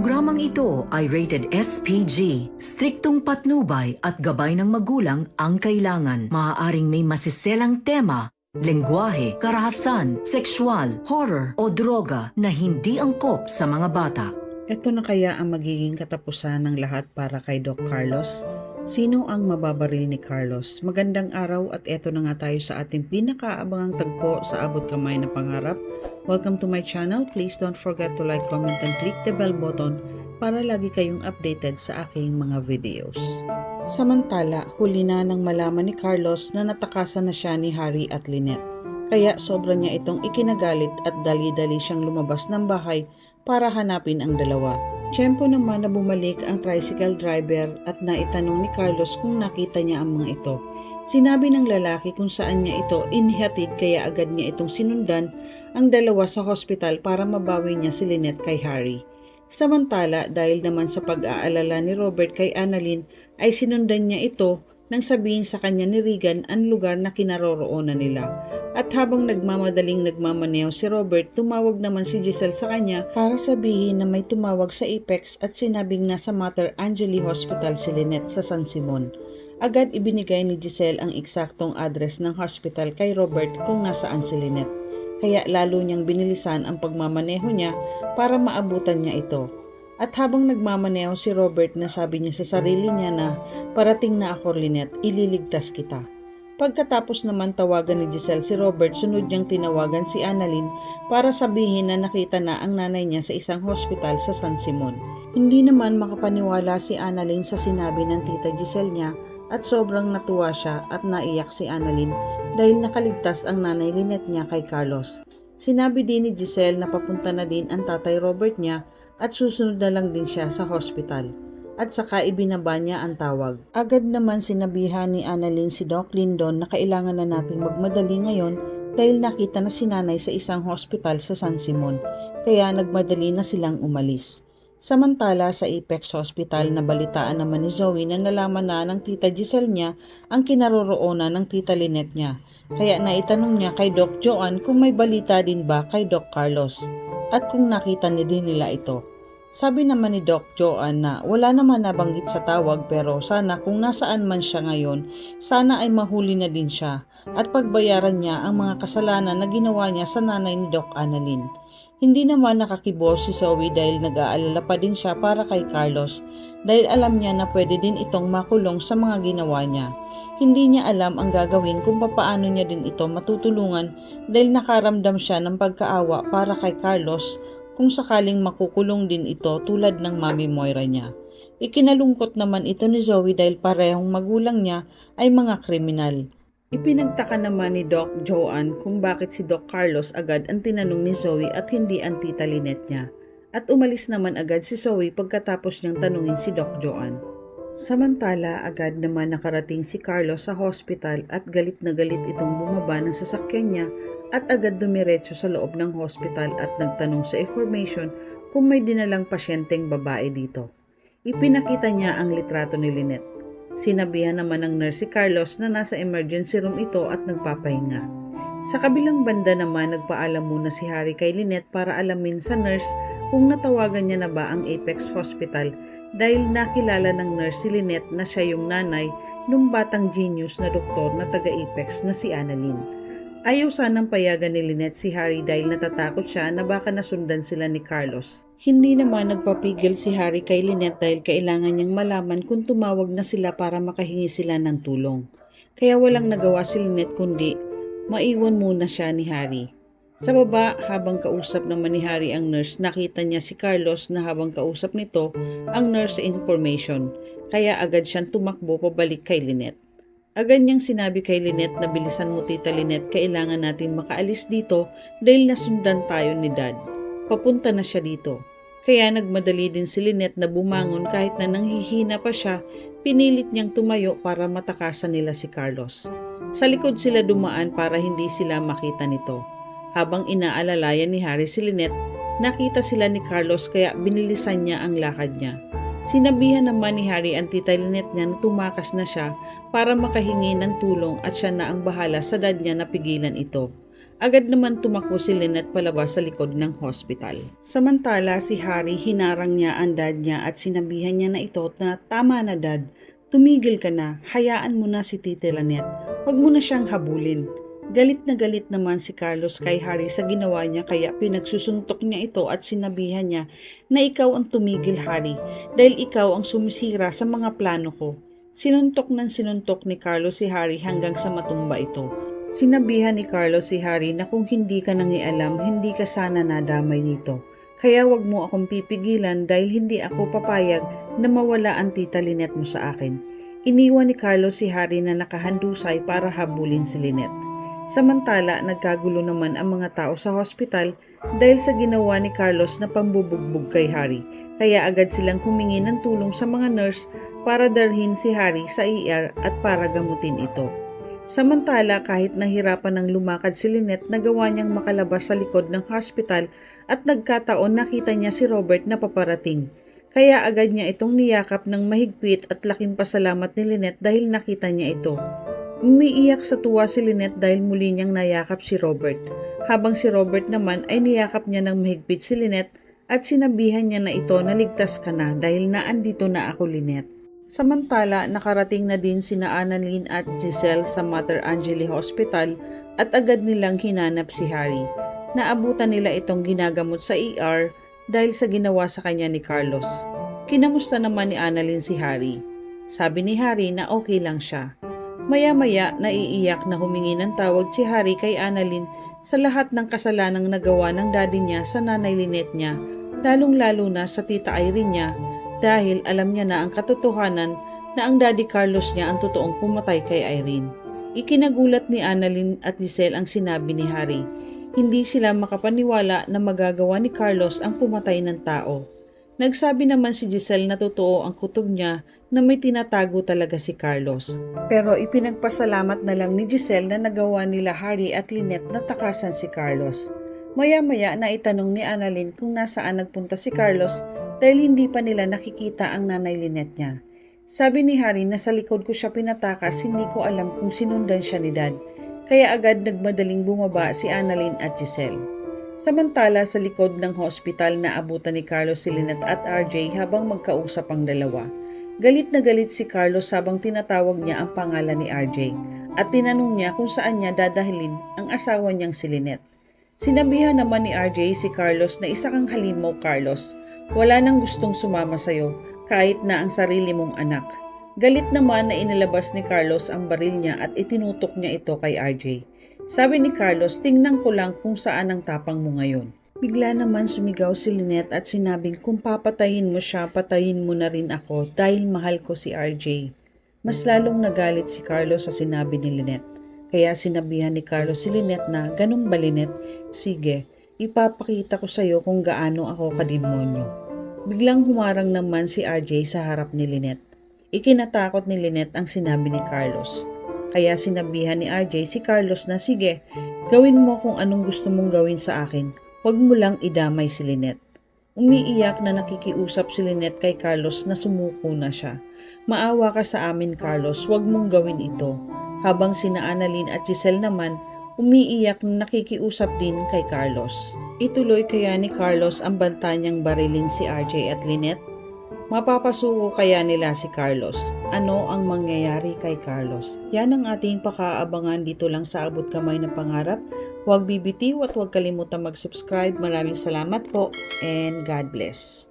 Programang ito ay rated SPG. Striktong patnubay at gabay ng magulang ang kailangan. Maaaring may masiselang tema, lengguwahe, karahasan, sexual, horror o droga na hindi angkop sa mga bata. Ito na kaya ang magiging katapusan ng lahat para kay Doc Carlos? Sino ang mababaril ni Carlos? Magandang araw at eto na nga tayo sa ating pinakaabangang tagpo sa Abot Kamay na Pangarap. Welcome to my channel. Please don't forget to like, comment, and click the bell button para lagi kayong updated sa aking mga videos. Samantala, huli na nang malaman ni Carlos na natakasan na siya ni Harry at Lynette. Kaya sobra niya itong ikinagalit at dali-dali siyang lumabas ng bahay para hanapin ang dalawa. Tiyempo naman na bumalik ang tricycle driver at naitanong ni Carlos kung nakita niya ang mga ito. Sinabi ng lalaki kung saan niya ito inihatid kaya agad niya itong sinundan ang dalawa sa hospital para mabawi niya si Lynette kay Harry. Samantala, dahil naman sa pag-aalala ni Robert kay Annalyn ay sinundan niya ito nang sabihin sa kanya ni Regan ang lugar na kinaroroonan nila. At habang nagmamadaling nagmamaneho si Robert, tumawag naman si Giselle sa kanya para sabihin na may tumawag sa Apex at sinabing nasa Mater Angeli Hospital si Lynette sa San Simon. Agad ibinigay ni Giselle ang eksaktong address ng hospital kay Robert kung nasaan si Lynette. Kaya lalo niyang binilisan ang pagmamaneho niya para maabutan niya ito. At habang nagmamaneho si Robert, nasabi niya sa sarili niya na parating na ako Lynette, ililigtas kita. Pagkatapos naman tawagan ni Giselle si Robert, sunod niyang tinawagan si Annalyn para sabihin na nakita na ang nanay niya sa isang hospital sa San Simon. Hindi naman makapaniwala si Annalyn sa sinabi ng tita Giselle niya at sobrang natuwa siya at naiyak si Annalyn dahil nakaligtas ang nanay Lynette niya kay Carlos. Sinabi din ni Giselle na papunta na din ang tatay Robert niya at susunod na lang din siya sa hospital. At saka ibinaba niya ang tawag. Agad naman sinabihan ni Annalyn si Doc Lindon na kailangan na nating magmadali ngayon dahil nakita na si nanay sa isang hospital sa San Simon, kaya nagmadali na silang umalis. Samantala sa Apex Hospital, nabalitaan naman ni Zoe na nalaman na ng tita Giselle niya ang kinaroroonan ng tita Lynette niya. Kaya naitanong niya kay Doc Joanne kung may balita din ba kay Doc Carlos at kung nakita ni din nila ito. Sabi naman ni Doc Joanne na wala naman nabanggit sa tawag pero sana kung nasaan man siya ngayon, sana ay mahuli na din siya at pagbayaran niya ang mga kasalanan na ginawa niya sa nanay ni Doc Annalyn. Hindi naman nakakibo si Zoe dahil nag-aalala pa din siya para kay Carlos dahil alam niya na pwede din itong makulong sa mga ginawa niya. Hindi niya alam ang gagawin kung papaano niya din ito matutulungan dahil nakaramdam siya ng pagkaawa para kay Carlos kung sakaling makukulong din ito tulad ng Mami Moira niya. Ikinalungkot naman ito ni Zoe dahil parehong magulang niya ay mga kriminal. Ipinagtaka naman ni Doc Joanne kung bakit si Doc Carlos agad ang tinanong ni Zoe at hindi ang tita Lynette niya. At umalis naman agad si Zoe pagkatapos niyang tanungin si Doc Joanne. Samantala, agad naman nakarating si Carlos sa hospital at galit na galit itong bumaba ng sasakyan niya at agad dumiretso sa loob ng hospital at nagtanong sa information kung may dinalang pasyenteng babae dito. Ipinakita niya ang litrato ni Lynette. Sinabihan naman ng nurse si Carlos na nasa emergency room ito at nagpapahinga. Sa kabilang banda naman, nagpaalam muna si Harry kay Lynette para alamin sa nurse kung natawagan niya na ba ang Apex Hospital dahil nakilala ng nurse si Lynette na siya yung nanay ng batang genius na doktor na taga-Apex na si Annalyn. Ayaw sanang payagan ni Lynette si Harry dahil natatakot siya na baka nasundan sila ni Carlos. Hindi naman nagpapigil si Harry kay Lynette dahil kailangan niyang malaman kung tumawag na sila para makahingi sila ng tulong. Kaya walang nagawa si Lynette kundi maiwan muna siya ni Harry. Sa baba, habang kausap naman ni Harry ang nurse, nakita niya si Carlos na habang kausap nito ang nurse sa information. Kaya agad siyang tumakbo pabalik kay Lynette. Agad niyang sinabi kay Lynette na bilisan mo tita Lynette, kailangan natin makaalis dito dahil nasundan tayo ni Dad. Papunta na siya dito. Kaya nagmadali din si Lynette na bumangon kahit na nanghihina pa siya, pinilit niyang tumayo para matakasan nila si Carlos. Sa likod sila dumaan para hindi sila makita nito. Habang inaalalayan ni Harry si Lynette, nakita sila ni Carlos kaya binilisan niya ang lakad niya. Sinabihan naman ni Harry ang tita Lynette niya na tumakas na siya para makahingi ng tulong at siya na ang bahala sa dad niya na pigilan ito. Agad naman tumakbo si Lynette palabas sa likod ng hospital. Samantala si Harry hinarang niya ang dad niya at sinabihan niya na ito na tama na dad, tumigil ka na, hayaan mo na si Tita Lynette, huwag mo na siyang habulin. Galit na galit naman si Carlos kay Harry sa ginawa niya kaya pinagsusuntok niya ito at sinabihan niya na ikaw ang tumigil Harry dahil ikaw ang sumisira sa mga plano ko. Sinuntok ni Carlos si Harry hanggang sa matumba ito. Sinabihan ni Carlos si Harry na kung hindi ka nangialam, hindi ka sana nadamay nito. Kaya wag mo akong pipigilan dahil hindi ako papayag na mawala ang Tita Lynette mo sa akin. Iniwan ni Carlos si Harry na nakahandusay para habulin si Lynette. Samantala, nagkagulo naman ang mga tao sa hospital dahil sa ginawa ni Carlos na pambubugbog kay Harry. Kaya agad silang humingi ng tulong sa mga nurse para dalhin si Harry sa ER at para gamutin ito. Samantala, kahit nahirapan ng lumakad si Lynette, nagawa niyang makalabas sa likod ng hospital at nagkataon nakita niya si Robert na paparating. Kaya agad niya itong niyakap ng mahigpit at laking pasalamat ni Lynette dahil nakita niya ito. Umiiyak sa tuwa si Lynette dahil muli niyang nayakap si Robert. Habang si Robert naman ay niyakap niya ng mahigpit si Lynette at sinabihan niya na ito na ligtas ka na dahil naandito na ako Lynette. Samantala, nakarating na din sina Annalyn at Giselle sa Mater Angeli Hospital at agad nilang hinanap si Harry. Naabutan nila itong ginagamot sa ER dahil sa ginawa sa kanya ni Carlos. Kinamusta naman ni Annalyn si Harry. Sabi ni Harry na okay lang siya. Maya-maya, naiiyak na humingi ng tawag si Harry kay Annalyn sa lahat ng kasalanang nagawa ng daddy niya sa nanay Lynette niya, lalong-lalo na sa tita Irene niya, dahil alam niya na ang katotohanan na ang daddy Carlos niya ang totoong pumatay kay Irene. Ikinagulat ni Annalyn at Giselle ang sinabi ni Harry. Hindi sila makapaniwala na magagawa ni Carlos ang pumatay ng tao. Nagsabi naman si Giselle na totoo ang kutob niya na may tinatago talaga si Carlos. Pero ipinagpasalamat na lang ni Giselle na nagawa nila Harry at Lynette na takasan si Carlos. Maya-maya na itanong ni Annalyn kung nasaan nagpunta si Carlos dahil hindi pa nila nakikita ang nanay Lynette niya. Sabi ni Harry na sa likod ko siya pinatakas, hindi ko alam kung sinundan siya ni Dad. Kaya agad nagmadaling bumaba si Annalyn at Giselle. Samantala sa likod ng hospital naabutan ni Carlos si Lynette at RJ habang magkausap ang dalawa. Galit na galit si Carlos habang tinatawag niya ang pangalan ni RJ at tinanong niya kung saan niya dadahilin ang asawa niyang si Lynette. Sinabihan naman ni RJ si Carlos na isa kang halimaw Carlos. Wala nang gustong sumama sa'yo kahit na ang sarili mong anak. Galit naman na inilabas ni Carlos ang baril niya at itinutok niya ito kay RJ. Sabi ni Carlos, tingnan ko lang kung saan ang tapang mo ngayon. Bigla naman sumigaw si Lynette at sinabing kung papatayin mo siya, patayin mo na rin ako dahil mahal ko si RJ. Mas lalong nagalit si Carlos sa sinabi ni Lynette. Kaya sinabihan ni Carlos si Lynette na, ganun ba Lynette? Sige, ipapakita ko sa'yo kung gaano ako kademonyo. Biglang humarang naman si RJ sa harap ni Lynette. Ikinatakot ni Lynette ang sinabi ni Carlos. Kaya sinabihan ni RJ si Carlos na sige, gawin mo kung anong gusto mong gawin sa akin. Huwag mo lang idamay si Lynette. Umiiyak na nakikiusap si Lynette kay Carlos na sumuko na siya. Maawa ka sa amin Carlos, huwag mong gawin ito. Habang sina Annalyn at Giselle naman, umiiyak na nakikiusap din kay Carlos. Ituloy kaya ni Carlos ang banta niyang barilin si RJ at Lynette? Mapapasuko kaya nila si Carlos? Ano ang mangyayari kay Carlos? Yan ang ating pakaabangan dito lang sa Abot Kamay na Pangarap. Huwag bibitiw at huwag kalimutan mag-subscribe. Maraming salamat po and God bless.